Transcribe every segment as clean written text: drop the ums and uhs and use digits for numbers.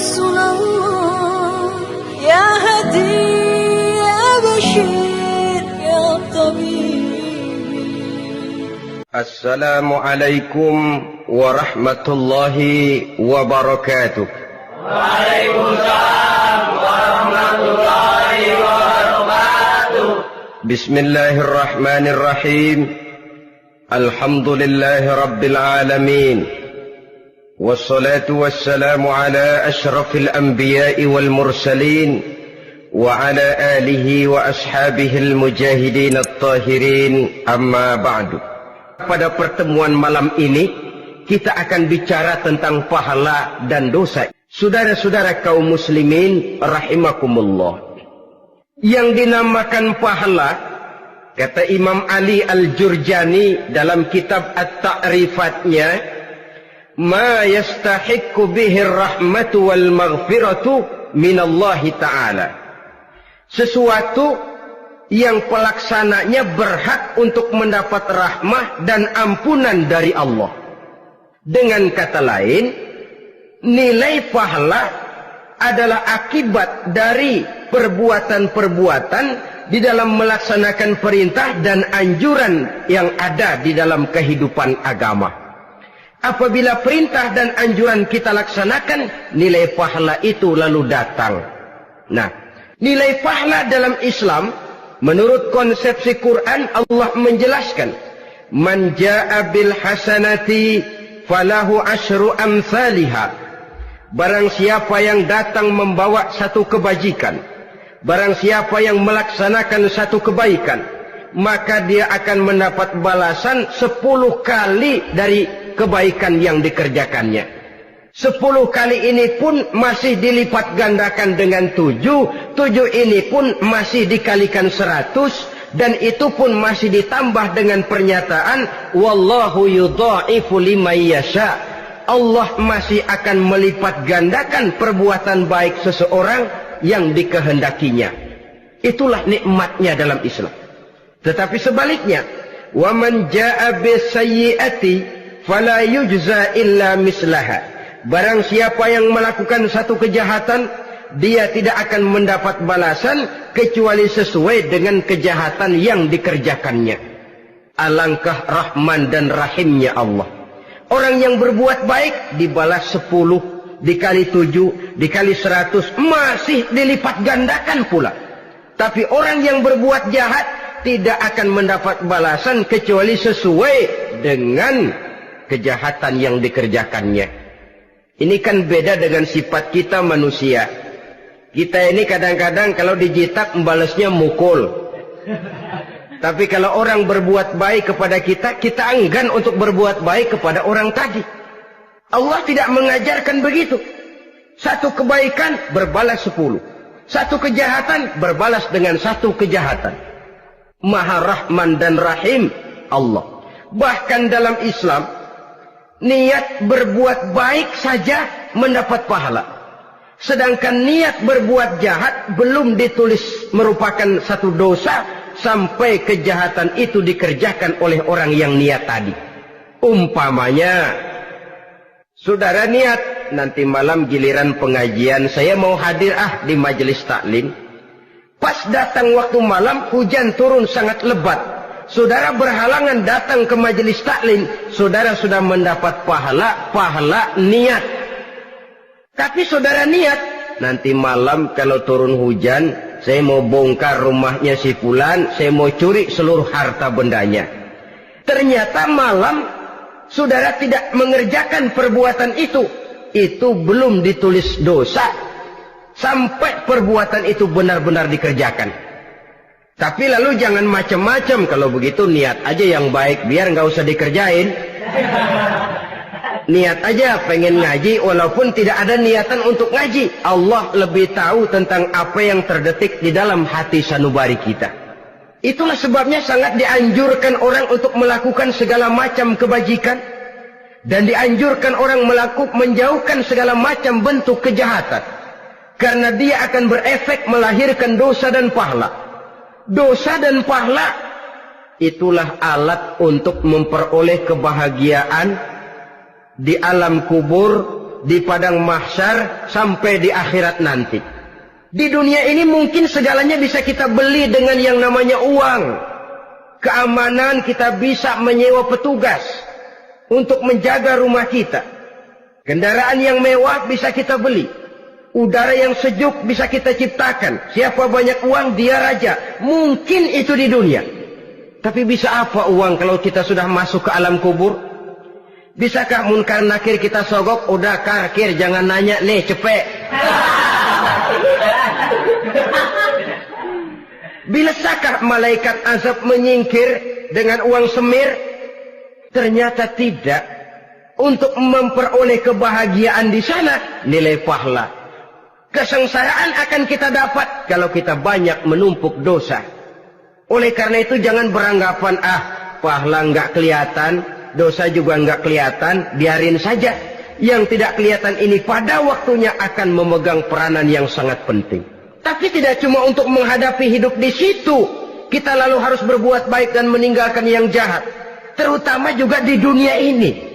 رسول الله يا هدي يا بشير يا طبيب. السلام عليكم ورحمة الله وبركاته. وعليكم السلام ورحمة الله وبركاته. بسم الله الرحمن الرحيم. الحمد لله رب العالمين، والصلاة والسلام على أشرف الأنبياء والمرسلين وعلى آله وأصحابه المجاهدين الطاهرين. أما بعد. Pada pertemuan malam ini kita akan bicara tentang pahala dan dosa. Saudara-saudara kaum muslimin rahimakumullah, yang dinamakan pahala, kata Imam Ali Al-Jurjani dalam kitab At-Ta'rifatnya, ma yastahiqqu bihi rahmatu wal maghfiratu minallahi ta'ala, sesuatu yang pelaksananya berhak untuk mendapat rahmah dan ampunan dari Allah. Dengan kata lain, nilai pahala adalah akibat dari perbuatan-perbuatan di dalam melaksanakan perintah dan anjuran yang ada di dalam kehidupan agama. Apabila perintah dan anjuran kita laksanakan, nilai pahala itu lalu datang. Nah, nilai pahala dalam Islam, menurut konsepsi Quran, Allah menjelaskan, man jaa bil hasanati falahu asyru amsalihha. Barang siapa yang datang membawa satu kebajikan, barang siapa yang melaksanakan satu kebaikan, maka dia akan mendapat balasan 10 kali dari kebaikan yang dikerjakannya. 10 kali ini pun masih dilipat gandakan dengan 7 ini pun masih dikalikan 100, dan itu pun masih ditambah dengan pernyataan wallahu yudha'ifu liman yasha. Allah masih akan melipat gandakan perbuatan baik seseorang yang dikehendakinya. Itulah nikmatnya dalam Islam. Tetapi sebaliknya, wa man jaa bisayyi'ati fala yujza illa mislaha. Barang siapa yang melakukan satu kejahatan, dia tidak akan mendapat balasan kecuali sesuai dengan kejahatan yang dikerjakannya. Alangkah rahman dan rahimnya Allah. Orang yang berbuat baik dibalas 10, dikali 7, dikali 100, masih dilipat gandakan pula. Tapi orang yang berbuat jahat tidak akan mendapat balasan kecuali sesuai dengan kejahatan yang dikerjakannya. Ini kan beda dengan sifat kita manusia. Kita ini kadang-kadang kalau dijitak membalasnya mukul. Tapi kalau orang berbuat baik kepada kita, kita enggan untuk berbuat baik kepada orang tadi. Allah tidak mengajarkan begitu. Satu kebaikan berbalas 10. Satu kejahatan berbalas dengan satu kejahatan. Maha Rahman dan Rahim Allah. Bahkan dalam Islam, niat berbuat baik saja mendapat pahala. Sedangkan niat berbuat jahat belum ditulis merupakan satu dosa sampai kejahatan itu dikerjakan oleh orang yang niat tadi. Umpamanya, saudara niat, nanti malam giliran pengajian saya mau hadir di majelis taklim. Pas datang waktu malam, hujan turun sangat lebat. Saudara berhalangan datang ke majelis taklim, saudara sudah mendapat pahala niat. Tapi saudara niat, nanti malam kalau turun hujan, saya mau bongkar rumahnya si fulan, saya mau curi seluruh harta bendanya. Ternyata malam saudara tidak mengerjakan perbuatan itu belum ditulis dosa sampai perbuatan itu benar-benar dikerjakan. Tapi lalu jangan macam-macam. Kalau begitu niat aja yang baik, biar nggak usah dikerjain. Niat aja pengen ngaji walaupun tidak ada niatan untuk ngaji. Allah lebih tahu tentang apa yang terdetik di dalam hati sanubari kita. Itulah sebabnya sangat dianjurkan orang untuk melakukan segala macam kebajikan, dan dianjurkan orang menjauhkan segala macam bentuk kejahatan, karena dia akan berefek melahirkan dosa dan pahala. Dosa dan pahala itulah alat untuk memperoleh kebahagiaan di alam kubur di padang mahsyar sampai di akhirat nanti. Di dunia ini mungkin segalanya bisa kita beli dengan yang namanya uang. Keamanan kita bisa menyewa petugas untuk menjaga rumah kita. Kendaraan yang mewah bisa kita beli. Udara yang sejuk bisa kita ciptakan. Siapa banyak uang, dia raja. Mungkin itu di dunia. Tapi bisa apa uang kalau kita sudah masuk ke alam kubur? Bisakah munkar nakir kita sogok? Udah karkir, jangan nanya nih, cepet. Bisakah malaikat azab menyingkir dengan uang semir? Ternyata tidak. Untuk memperoleh kebahagiaan di sana, nilai pahala. Kesengsaraan akan kita dapat kalau kita banyak menumpuk dosa. Oleh karena itu jangan beranggapan, pahala nggak kelihatan, dosa juga nggak kelihatan, biarin saja. Yang tidak kelihatan ini pada waktunya akan memegang peranan yang sangat penting. Tapi tidak cuma untuk menghadapi hidup di situ, kita lalu harus berbuat baik dan meninggalkan yang jahat. Terutama juga di dunia ini.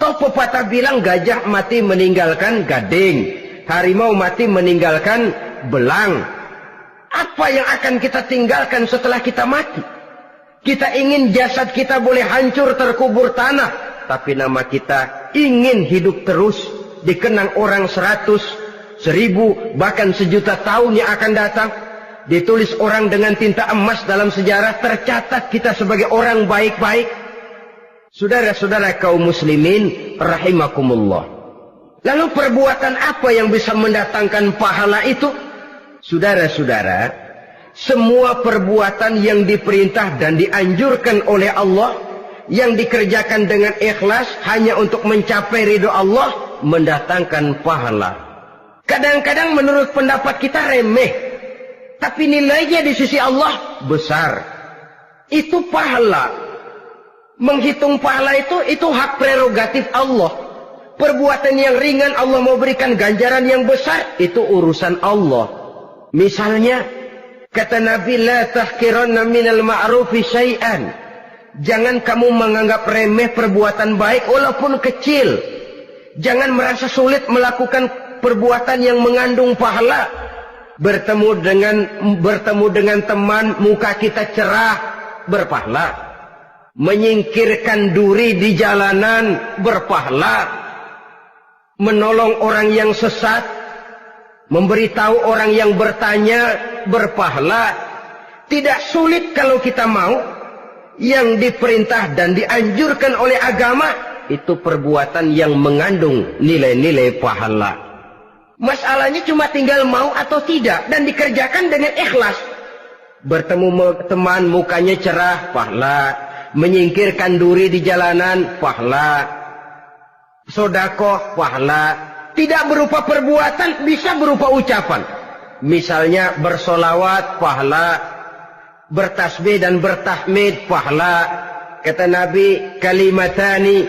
Toh pepatah bilang gajah mati meninggalkan gading, harimau mati meninggalkan belang. Apa yang akan kita tinggalkan setelah kita mati? Kita ingin jasad kita boleh hancur terkubur tanah, tapi nama kita ingin hidup terus, dikenang orang 100, 1000, bahkan 1.000.000 tahun yang akan datang. Ditulis orang dengan tinta emas dalam sejarah, tercatat kita sebagai orang baik-baik. Saudara-saudara kaum muslimin rahimakumullah. Lalu perbuatan apa yang bisa mendatangkan pahala itu? Saudara-saudara, semua perbuatan yang diperintah dan dianjurkan oleh Allah, yang dikerjakan dengan ikhlas hanya untuk mencapai ridho Allah, mendatangkan pahala. Kadang-kadang menurut pendapat kita remeh, tapi nilainya di sisi Allah besar. Itu pahala. Menghitung pahala itu hak prerogatif Allah. Perbuatan yang ringan Allah mau berikan ganjaran yang besar, itu urusan Allah. Misalnya, kata Nabi, la tahkiranna minal ma'rufi syai'an. Jangan kamu menganggap remeh perbuatan baik walaupun kecil. Jangan merasa sulit melakukan perbuatan yang mengandung pahala. Bertemu dengan teman, muka kita cerah, berpahala. Menyingkirkan duri di jalanan, berpahala. Menolong orang yang sesat, memberitahu orang yang bertanya, berpahala. Tidak sulit kalau kita mau. Yang diperintah dan dianjurkan oleh agama, itu perbuatan yang mengandung nilai-nilai pahala. Masalahnya cuma tinggal mau atau tidak, dan dikerjakan dengan ikhlas. Bertemu teman, mukanya cerah, pahala. Menyingkirkan duri di jalanan, pahala. Sedekah, pahala. Tidak berupa perbuatan, bisa berupa ucapan. Misalnya bersolawat, pahala. Bertasbih dan bertahmid, pahala. Kata Nabi, kalimatani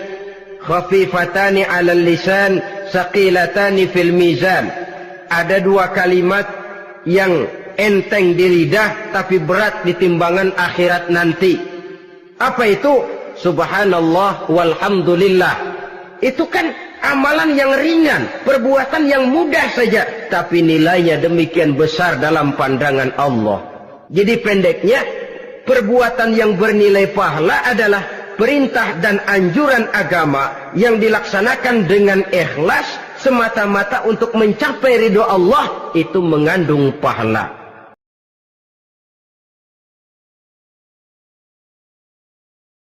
khafifatani 'alal lisan, saqilatani fil mizan. Ada 2 kalimat yang enteng di lidah tapi berat di timbangan akhirat nanti. Apa itu? Subhanallah walhamdulillah. Itu kan amalan yang ringan, perbuatan yang mudah saja, tapi nilainya demikian besar dalam pandangan Allah. Jadi pendeknya, perbuatan yang bernilai pahala adalah perintah dan anjuran agama yang dilaksanakan dengan ikhlas semata-mata untuk mencapai ridho Allah, itu mengandung pahala.